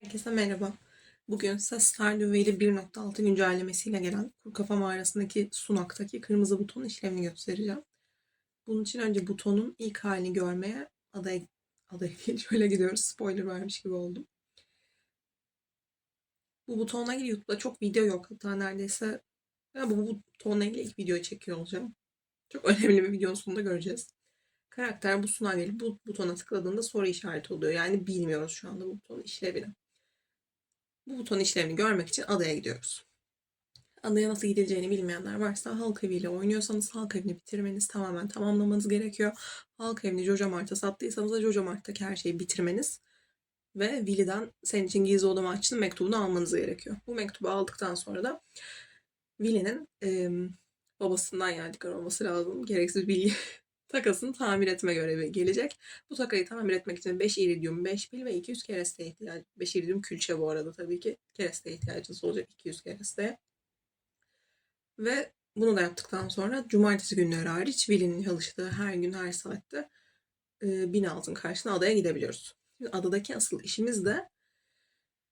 Herkese merhaba. Bugün size Stardew Valley 1.6 güncellemesiyle gelen Kuru Kafa Mağarası'ndaki sunaktaki kırmızı buton işlemini göstereceğim. Bunun için önce butonun ilk halini görmeye adaya değil şöyle gidiyoruz. Spoiler vermiş gibi oldum. Bu butonla ilgili YouTube'da çok video yok. Hatta neredeyse bu butonla ilgili ilk videoyu çekiyor olacağım. Çok önemli bir videonun sonunda göreceğiz. Karakter bu sunağa gelip bu butona tıkladığında soru işareti oluyor. Yani bilmiyoruz şu anda bu butonun işlevini. Bu buton işlevini görmek için adaya gidiyoruz. Adaya nasıl gidileceğini bilmeyenler varsa halk eviyle oynuyorsanız halk evini bitirmeniz, tamamen tamamlamanız gerekiyor. Halk evini Jojo Mart'a sattıysanız da Jojo Mart'taki her şeyi bitirmeniz ve Willy'den senin için gizli odama açtım mektubunu almanız gerekiyor. Bu mektubu aldıktan sonra da Willy'nin babasından yadigar olması lazım. Gereksiz bilgi takasını tamir etme görevi gelecek. Bu takayı tamir etmek için 5 iridium, 5 pil ve 200 kereste ihtiyacı. 5 iridium külçe bu arada tabii ki. Kereste ihtiyacınız olacak 200 kereste. Ve bunu da yaptıktan sonra cumartesi günleri hariç Willy'nin çalıştığı her gün her saatte 1000 altın karşılığında adaya gidebiliyoruz. Şimdi adadaki asıl işimiz de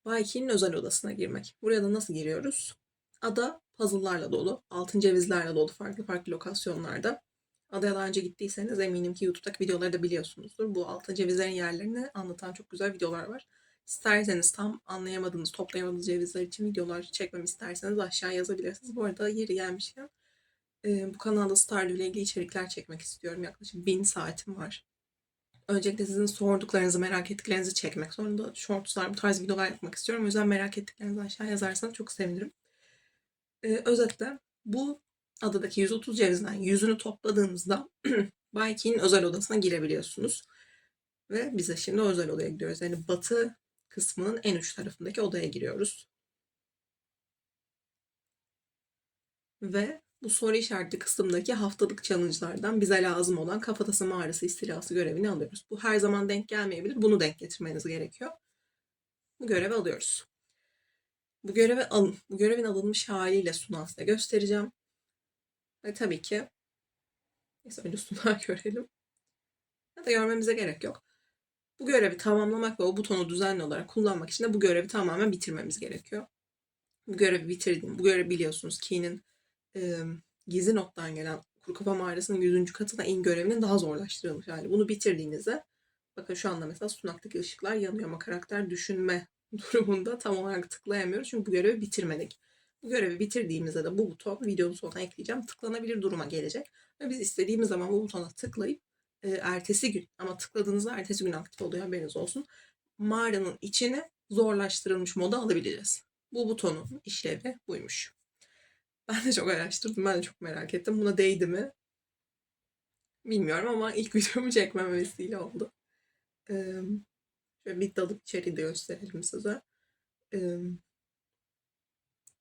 Viking'in özel odasına girmek. Buraya da nasıl giriyoruz? Ada puzzle'larla dolu, altın cevizlerle dolu farklı farklı lokasyonlarda. Adaya daha önce gittiyseniz eminim ki YouTube'daki videoları da biliyorsunuzdur. Bu altın cevizlerin yerlerini anlatan çok güzel videolar var. İsterseniz tam anlayamadığınız, toplayamadığınız cevizler için videolar çekmemi isterseniz aşağı yazabilirsiniz. Bu arada yeri gelmişken bu kanalda Stardew ile ilgili içerikler çekmek istiyorum. Yaklaşık 1000 saatim var. Öncelikle sizin sorduklarınızı, merak ettiklerinizi çekmek. Sonra da shortslar, bu tarz videolar yapmak istiyorum. O yüzden merak ettiklerinizi aşağı yazarsanız çok sevinirim. Özetle bu adadaki 130 cevizden 100'ünü topladığınızda Viking'in özel odasına girebiliyorsunuz. Ve biz de şimdi özel odaya gidiyoruz. Yani batı kısmının en uç tarafındaki odaya giriyoruz. Ve bu soru işareti kısmındaki haftalık challenge'lardan bize lazım olan kafatası mağarası istilası görevini alıyoruz. Bu her zaman denk gelmeyebilir. Bunu denk getirmeniz gerekiyor. Bu görevi alıyoruz. Bu görevin alınmış haliyle sunağı size göstereceğim. Ve tabii ki neyse önce sunağı görelim. Ya da görmemize gerek yok. Bu görevi tamamlamak ve o butonu düzenli olarak kullanmak için de bu görevi tamamen bitirmemiz gerekiyor. Bu görevi biliyorsunuz Key'nin gizli nottan gelen Kuru Kafa Mağarası'nın 100. katına in görevinin daha zorlaştırılmış hali. Bunu bitirdiğinizde bakın şu anda mesela sunaktaki ışıklar yanıyor ama karakter düşünme durumunda tam olarak tıklayamıyoruz. Çünkü bu görevi bitirmedik. Bu görevi bitirdiğimizde de bu buton videonun sonuna ekleyeceğim. Tıklanabilir duruma gelecek. Ve biz istediğimiz zaman bu butona tıklayıp ertesi gün ama tıkladığınızda ertesi gün aktif oluyor haberiniz olsun. Mağaranın içini zorlaştırılmış moda alabileceğiz. Bu butonun işlevi buymuş. Ben de çok araştırdım. Ben de çok merak ettim. Buna değdi mi? Bilmiyorum ama ilk videomu çekmem vesile oldu. Şöyle bir dalıp içeri de gösterelim size.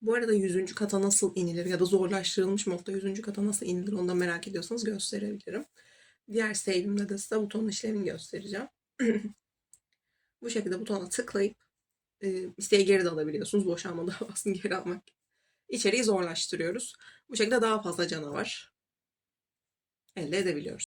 Bu arada 100. kata nasıl inilir ya da zorlaştırılmış modda 100. kata nasıl inilir onu da merak ediyorsanız gösterebilirim. Diğer save'imde de size butonun işlemini göstereceğim. Bu şekilde butona tıklayıp isteği geri de alabiliyorsunuz. Boşalma davasını geri almak. İçeriği zorlaştırıyoruz. Bu şekilde daha fazla canavar elde edebiliyoruz.